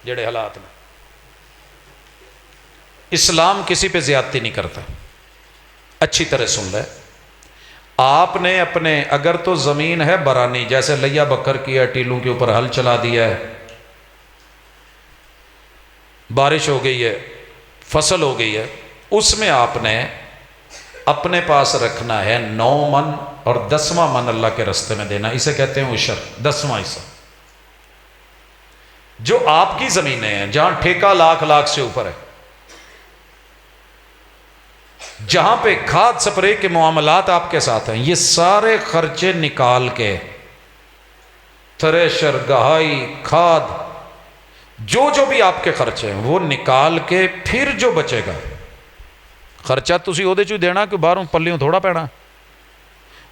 جڑے حالات میں۔ اسلام کسی پہ زیادتی نہیں کرتا، اچھی طرح سن لے۔ آپ نے اپنے اگر تو زمین ہے برانی، جیسے لیا بکر کیا، ٹیلوں کے اوپر ہل چلا دیا ہے، بارش ہو گئی ہے، فصل ہو گئی ہے، اس میں آپ نے اپنے پاس رکھنا ہے 9 من اور 10واں من اللہ کے راستے میں دینا، اسے کہتے ہیں عشر، 10واں حصہ۔ جو آپ کی زمینیں ہیں جہاں ٹھیکہ لاکھ سے اوپر ہے، جہاں پہ کھاد سپرے کے معاملات آپ کے ساتھ ہیں، یہ سارے خرچے نکال کے، تھریشر، گہائی، کھاد، جو بھی آپ کے خرچے ہیں وہ نکال کے پھر جو بچے گا، خرچہ تسی وہ چ دینا کہ باہروں پلیوں تھوڑا پینا،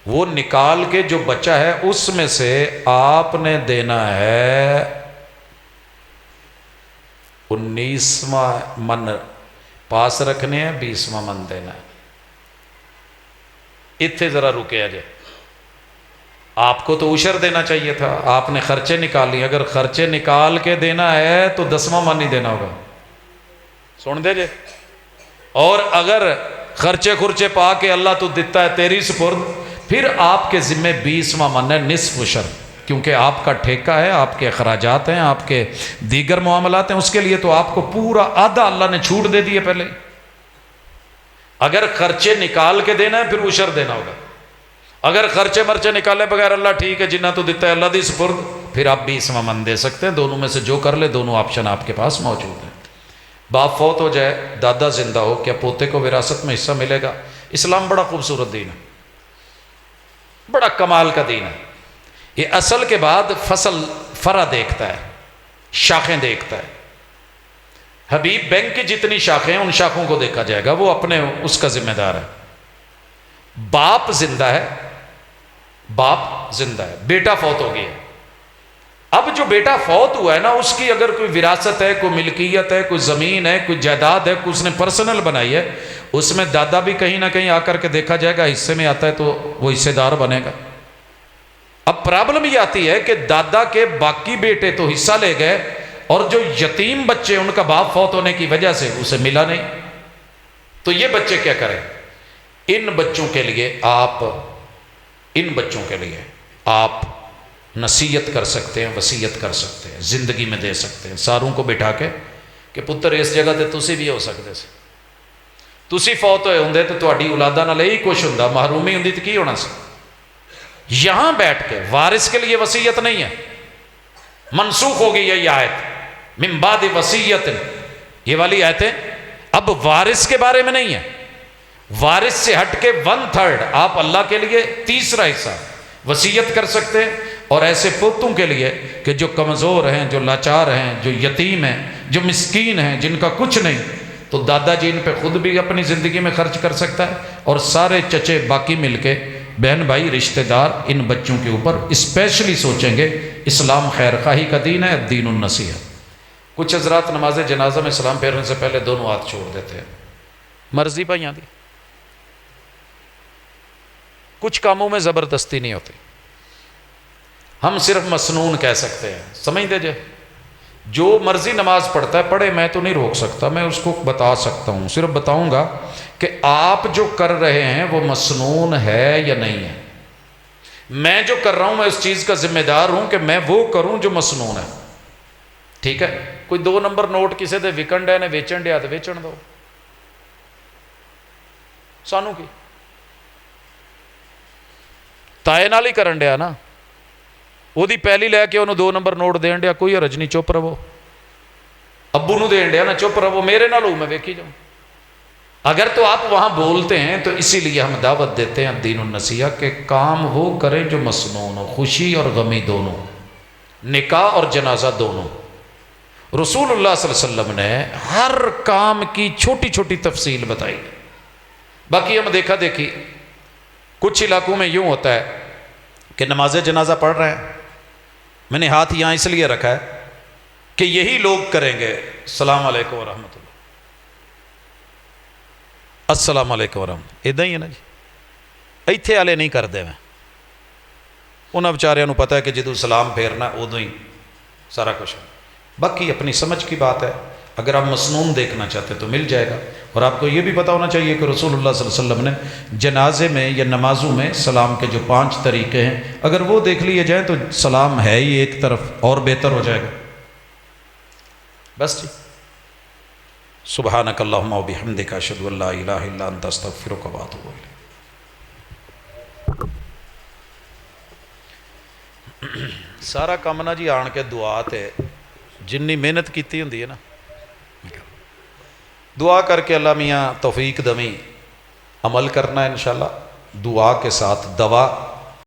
وہ نکال کے جو بچہ ہے اس میں سے آپ نے دینا ہے 19واں من پاس رکھنے ہیں، 20واں من دینا ہے۔ اتنے ذرا رکے جائے، آپ کو تو عشر دینا چاہیے تھا، آپ نے خرچے نکال لیے، اگر خرچے نکال کے دینا ہے تو 10واں من ہی دینا ہوگا، سن دے جے۔ اور اگر خرچے خرچے پا کے اللہ تو دیتا ہے تیری سپرد، پھر آپ کے ذمہ 20واں من ہے، نصف عشر، کیونکہ آپ کا ٹھیکہ ہے، آپ کے اخراجات ہیں، آپ کے دیگر معاملات ہیں، اس کے لیے تو آپ کو پورا آدھا اللہ نے چھوٹ دے دیے پہلے۔ اگر خرچے نکال کے دینا ہے پھر عشر دینا ہوگا، اگر خرچے مرچے نکالے بغیر اللہ ٹھیک ہے جنہ تو دیتا ہے اللہ دی سپرد، پھر آپ 20واں من دے سکتے ہیں، دونوں میں سے جو کر لے، دونوں آپشن آپ کے پاس موجود ہیں۔ باپ فوت ہو جائے، دادا زندہ ہو، کیا پوتے کو وراثت میں حصہ ملے گا؟ اسلام بڑا خوبصورت دین ہے، بڑا کمال کا دین ہے۔ یہ اصل کے بعد فصل فرع دیکھتا ہے، شاخیں دیکھتا ہے۔ حبیب بینک کی جتنی شاخیں ہیں ان شاخوں کو دیکھا جائے گا، وہ اپنے اس کا ذمہ دار ہے۔ باپ زندہ ہے، باپ زندہ ہے، بیٹا فوت ہو گیا ہے، اب جو بیٹا فوت ہوا ہے نا، اس کی اگر کوئی وراثت ہے، کوئی ملکیت ہے، کوئی زمین ہے، کوئی جائیداد ہے، کوئی اس نے پرسنل بنائی ہے، اس میں دادا بھی کہیں نہ کہیں آ کر کے دیکھا جائے گا، حصے میں آتا ہے تو وہ حصے دار بنے گا۔ اب پرابلم یہ آتی ہے کہ دادا کے باقی بیٹے تو حصہ لے گئے، اور جو یتیم بچے ان کا باپ فوت ہونے کی وجہ سے اسے ملا نہیں، تو یہ بچے کیا کریں؟ ان بچوں کے لیے آپ نصیحت کر سکتے ہیں، وصیت کر سکتے ہیں، زندگی میں دے سکتے ہیں، ساروں کو بٹھا کے کہ پتر اس جگہ تے تسی بھی ہو سکتے سے، تسی فوت ہوئے ہوندے تو تہاڈی اولاداں نال یہی کچھ ہوندا، محرومی ہوندی تو کی ہونا سی۔ یہاں بیٹھ کے وارث کے لیے وصیت نہیں ہے، منسوخ ہو گئی ہے یہ آیت، من بعد وصیت، یہ والی آیتیں اب وارث کے بارے میں نہیں ہے، وارث سے ہٹ کے 1/3 آپ اللہ کے لیے تیسرا حصہ وصیت کر سکتے ہیں، اور ایسے پوتوں کے لیے کہ جو کمزور ہیں، جو لاچار ہیں، جو یتیم ہیں، جو مسکین ہیں، جن کا کچھ نہیں، تو دادا جی ان پہ خود بھی اپنی زندگی میں خرچ کر سکتا ہے، اور سارے چچے باقی مل کے، بہن بھائی رشتہ دار ان بچوں کے اوپر اسپیشلی سوچیں گے۔ اسلام خیر خواہی کا دین ہے، الدین النصیحہ۔ کچھ حضرات نماز جنازہ میں سلام پھیرنے سے پہلے دونوں ہاتھ چھوڑ دیتے ہیں، مرضی بھائیاں دی، کچھ کاموں میں زبردستی نہیں ہوتی، ہم صرف مسنون کہہ سکتے ہیں، سمجھ دے جے، جو مرضی نماز پڑھتا ہے پڑھے، میں تو نہیں روک سکتا، میں اس کو بتا سکتا ہوں، صرف بتاؤں گا کہ آپ جو کر رہے ہیں وہ مسنون ہے یا نہیں ہے۔ میں جو کر رہا ہوں میں اس چیز کا ذمہ دار ہوں کہ میں وہ کروں جو مسنون ہے، ٹھیک ہے؟ کوئی 2 نمبر نوٹ کسی دے وکن ڈے نے ویچن ڈیا تو ویچن دو، سانوں کی تائے نال ہی کرن ڈیا نا، وہ دی پہلی لے کے انہوں 2 نمبر نوٹ دین ڈیا، کوئی حرج نہیں، چپ رہو، ابو نو دین ڈیا نا، چپ رہو، میرے نال ہوں میں ویکھی جاؤں۔ اگر تو آپ وہاں بولتے ہیں تو اسی لیے ہم دعوت دیتے ہیں دین النصیحہ کہ کام وہ کریں جو مسنون ہو، خوشی اور غمی دونوں، نکاح اور جنازہ دونوں۔ رسول اللہ صلی اللہ علیہ وسلم نے ہر کام کی چھوٹی چھوٹی تفصیل بتائی۔ باقی ہم دیکھا دیکھی کچھ علاقوں میں یوں ہوتا ہے کہ نماز جنازہ پڑھ رہے ہیں، میں نے ہاتھ یہاں اس لیے رکھا ہے کہ یہی لوگ کریں گے السلام علیکم ورحمۃ اللہ، السلام علیکم ورحمۃ، ادھا ہی ہے نا جی، ایتھے والے نہیں کرتے، میں انہاں بیچاریاں نوں پتہ ہے کہ جدوں سلام پھیرنا ادوں ہی سارا کچھ ہے۔ باقی اپنی سمجھ کی بات ہے. اگر آپ مسنون دیکھنا چاہتے تو مل جائے گا. اور آپ کو یہ بھی پتہ ہونا چاہیے کہ رسول اللہ صلی اللہ علیہ وسلم نے جنازے میں یا نمازوں میں سلام کے جو 5 طریقے ہیں اگر وہ دیکھ لیے جائیں تو سلام ہے ہی ایک طرف اور بہتر ہو جائے گا. بس جی. سبحانک اللہم و بحمدک اشہد ان لا الہ الا انت استغفرک و اتوب الیک. سارا کام نا جی آن کے دعا تے جنی محنت کیتی ہوندی ہے نا دعا کر کے اللہ میاں توفیق دمی عمل کرنا ہے انشاءاللہ. دعا کے ساتھ دوا